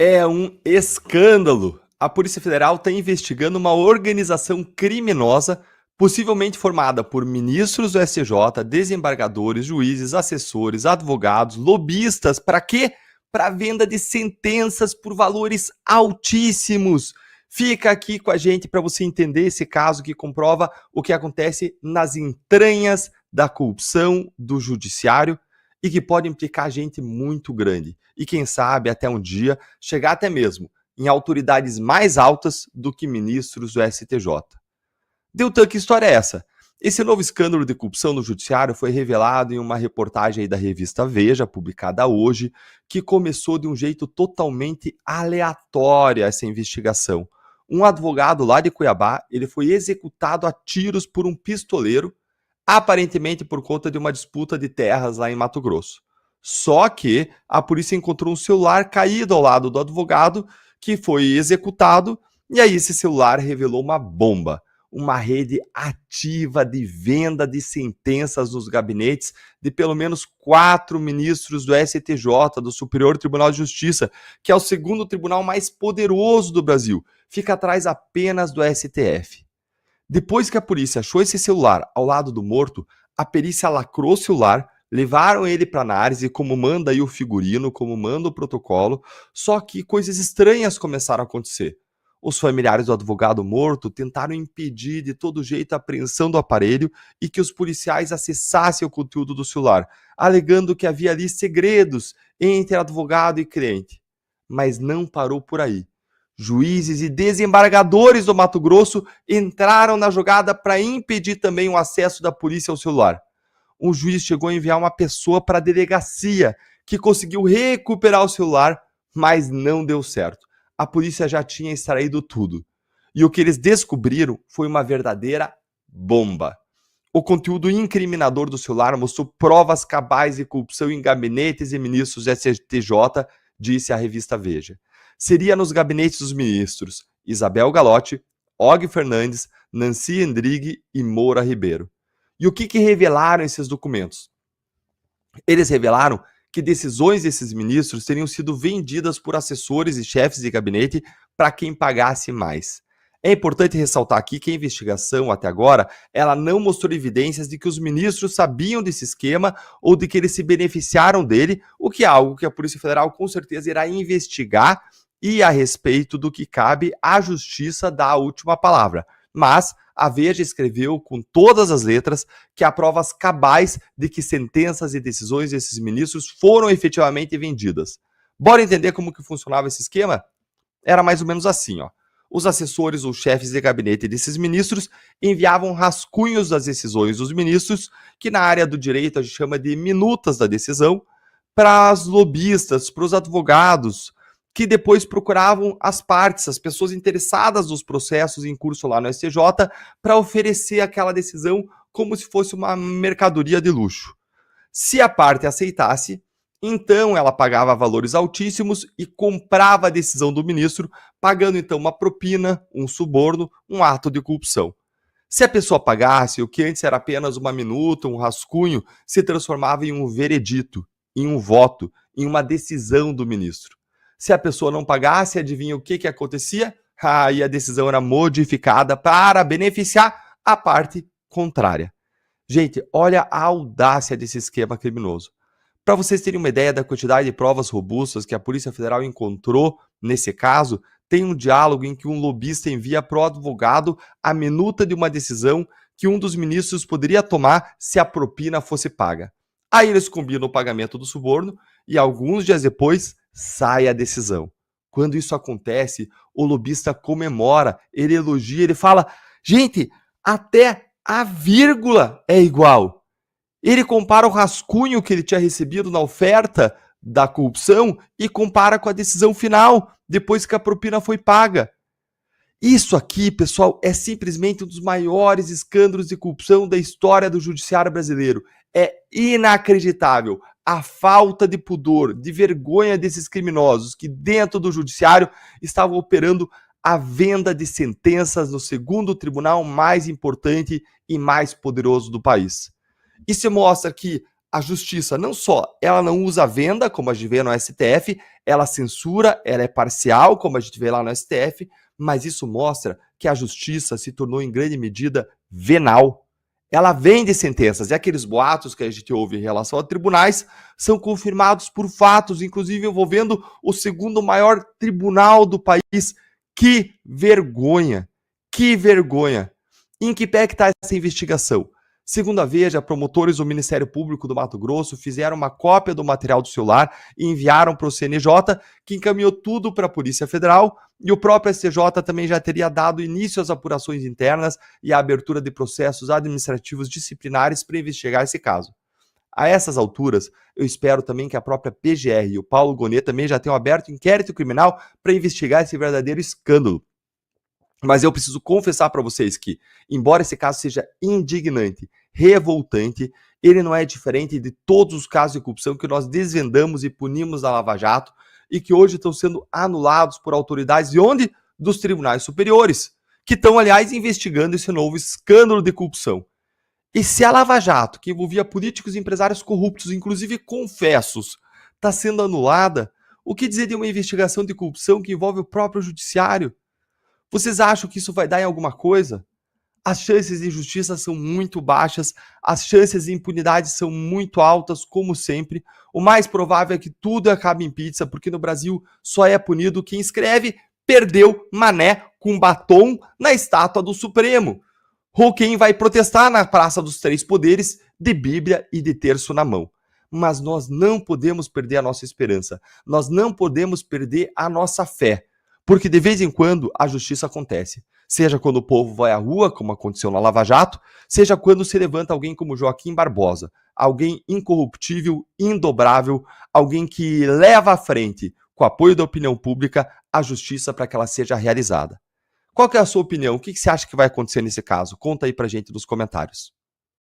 É um escândalo. A Polícia Federal está investigando uma organização criminosa, possivelmente formada por ministros do STJ, desembargadores, juízes, assessores, advogados, lobistas. Para quê? Para venda de sentenças por valores altíssimos. Fica aqui com a gente para você entender esse caso que comprova o que acontece nas entranhas da corrupção do judiciário e que pode implicar gente muito grande. E quem sabe até um dia chegar até mesmo em autoridades mais altas do que ministros do STJ. Deltan, que história é essa? Esse novo escândalo de corrupção no judiciário foi revelado em uma reportagem aí da revista Veja, publicada hoje, que começou de um jeito totalmente aleatório essa investigação. Um advogado lá de Cuiabá, ele foi executado a tiros por um pistoleiro, aparentemente por conta de uma disputa de terras lá em Mato Grosso. Só que a polícia encontrou um celular caído ao lado do advogado, que foi executado, e aí esse celular revelou uma bomba, uma rede ativa de venda de sentenças nos gabinetes de pelo menos 4 ministros do STJ, do Superior Tribunal de Justiça, que é o segundo tribunal mais poderoso do Brasil, fica atrás apenas do STF. Depois que a polícia achou esse celular ao lado do morto, a perícia lacrou o celular, levaram ele para análise, como manda aí o figurino, como manda o protocolo, só que coisas estranhas começaram a acontecer. Os familiares do advogado morto tentaram impedir de todo jeito a apreensão do aparelho e que os policiais acessassem o conteúdo do celular, alegando que havia ali segredos entre advogado e cliente. Mas não parou por aí. Juízes e desembargadores do Mato Grosso entraram na jogada para impedir também o acesso da polícia ao celular. Um juiz chegou a enviar uma pessoa para a delegacia, que conseguiu recuperar o celular, mas não deu certo. A polícia já tinha extraído tudo. E o que eles descobriram foi uma verdadeira bomba. O conteúdo incriminador do celular mostrou provas cabais de corrupção em gabinetes e ministros do STJ, disse a revista Veja. Seria nos gabinetes dos ministros Isabel Galotti, Og Fernandes, Nancy Endrighi e Moura Ribeiro. E o que revelaram esses documentos? Eles revelaram que decisões desses ministros teriam sido vendidas por assessores e chefes de gabinete para quem pagasse mais. É importante ressaltar aqui que a investigação, até agora, ela não mostrou evidências de que os ministros sabiam desse esquema ou de que eles se beneficiaram dele, o que é algo que a Polícia Federal com certeza irá investigar e a respeito do que cabe à justiça dar a última palavra. Mas a Veja escreveu com todas as letras que há provas cabais de que sentenças e decisões desses ministros foram efetivamente vendidas. Bora entender como que funcionava esse esquema? Era mais ou menos assim, ó. Os assessores ou chefes de gabinete desses ministros enviavam rascunhos das decisões dos ministros, que na área do direito a gente chama de minutas da decisão, para os lobistas, para os advogados, que depois procuravam as partes, as pessoas interessadas nos processos em curso lá no STJ, para oferecer aquela decisão como se fosse uma mercadoria de luxo. Se a parte aceitasse, então ela pagava valores altíssimos e comprava a decisão do ministro, pagando então uma propina, um suborno, um ato de corrupção. Se a pessoa pagasse, o que antes era apenas uma minuta, um rascunho, se transformava em um veredito, em um voto, em uma decisão do ministro. Se a pessoa não pagasse, adivinha o que acontecia? Aí a decisão era modificada para beneficiar a parte contrária. Gente, olha a audácia desse esquema criminoso. Para vocês terem uma ideia da quantidade de provas robustas que a Polícia Federal encontrou nesse caso, tem um diálogo em que um lobista envia para o advogado a minuta de uma decisão que um dos ministros poderia tomar se a propina fosse paga. Aí eles combinam o pagamento do suborno e alguns dias depois sai a decisão. Quando isso acontece, o lobista comemora, ele elogia, ele fala: gente, até a vírgula é igual. Ele compara o rascunho que ele tinha recebido na oferta da corrupção e compara com a decisão final, depois que a propina foi paga. Isso aqui, pessoal, é simplesmente um dos maiores escândalos de corrupção da história do judiciário brasileiro. É inacreditável a falta de pudor, de vergonha desses criminosos que dentro do judiciário estavam operando a venda de sentenças no segundo tribunal mais importante e mais poderoso do país. Isso mostra que a justiça não só ela não usa a venda, como a gente vê no STF, ela censura, ela é parcial, como a gente vê lá no STF, mas isso mostra que a justiça se tornou em grande medida venal. Ela vende sentenças, e aqueles boatos que a gente ouve em relação a tribunais são confirmados por fatos, inclusive envolvendo o segundo maior tribunal do país. Que vergonha! Que vergonha! Em que pé que está essa investigação? Segundo a Veja, promotores do Ministério Público do Mato Grosso fizeram uma cópia do material do celular e enviaram para o CNJ, que encaminhou tudo para a Polícia Federal, e o próprio STJ também já teria dado início às apurações internas e à abertura de processos administrativos disciplinares para investigar esse caso. A essas alturas, eu espero também que a própria PGR e o Paulo Gonet também já tenham aberto inquérito criminal para investigar esse verdadeiro escândalo. Mas eu preciso confessar para vocês que, embora esse caso seja indignante, revoltante, ele não é diferente de todos os casos de corrupção que nós desvendamos e punimos na Lava Jato e que hoje estão sendo anulados por autoridades de onde? Dos tribunais superiores, que estão, aliás, investigando esse novo escândalo de corrupção. E se a Lava Jato, que envolvia políticos e empresários corruptos, inclusive confessos, está sendo anulada, o que dizer de uma investigação de corrupção que envolve o próprio judiciário? Vocês acham que isso vai dar em alguma coisa? As chances de injustiça são muito baixas, as chances de impunidade são muito altas, como sempre. O mais provável é que tudo acabe em pizza, porque no Brasil só é punido quem escreve perdeu mané com batom na estátua do Supremo. Ou quem vai protestar na Praça dos Três Poderes de Bíblia e de terço na mão. Mas nós não podemos perder a nossa esperança, nós não podemos perder a nossa fé. Porque de vez em quando a justiça acontece. Seja quando o povo vai à rua, como aconteceu na Lava Jato, seja quando se levanta alguém como Joaquim Barbosa, alguém incorruptível, indobrável, alguém que leva à frente, com o apoio da opinião pública, a justiça para que ela seja realizada. Qual que é a sua opinião? O que você acha que vai acontecer nesse caso? Conta aí pra gente nos comentários.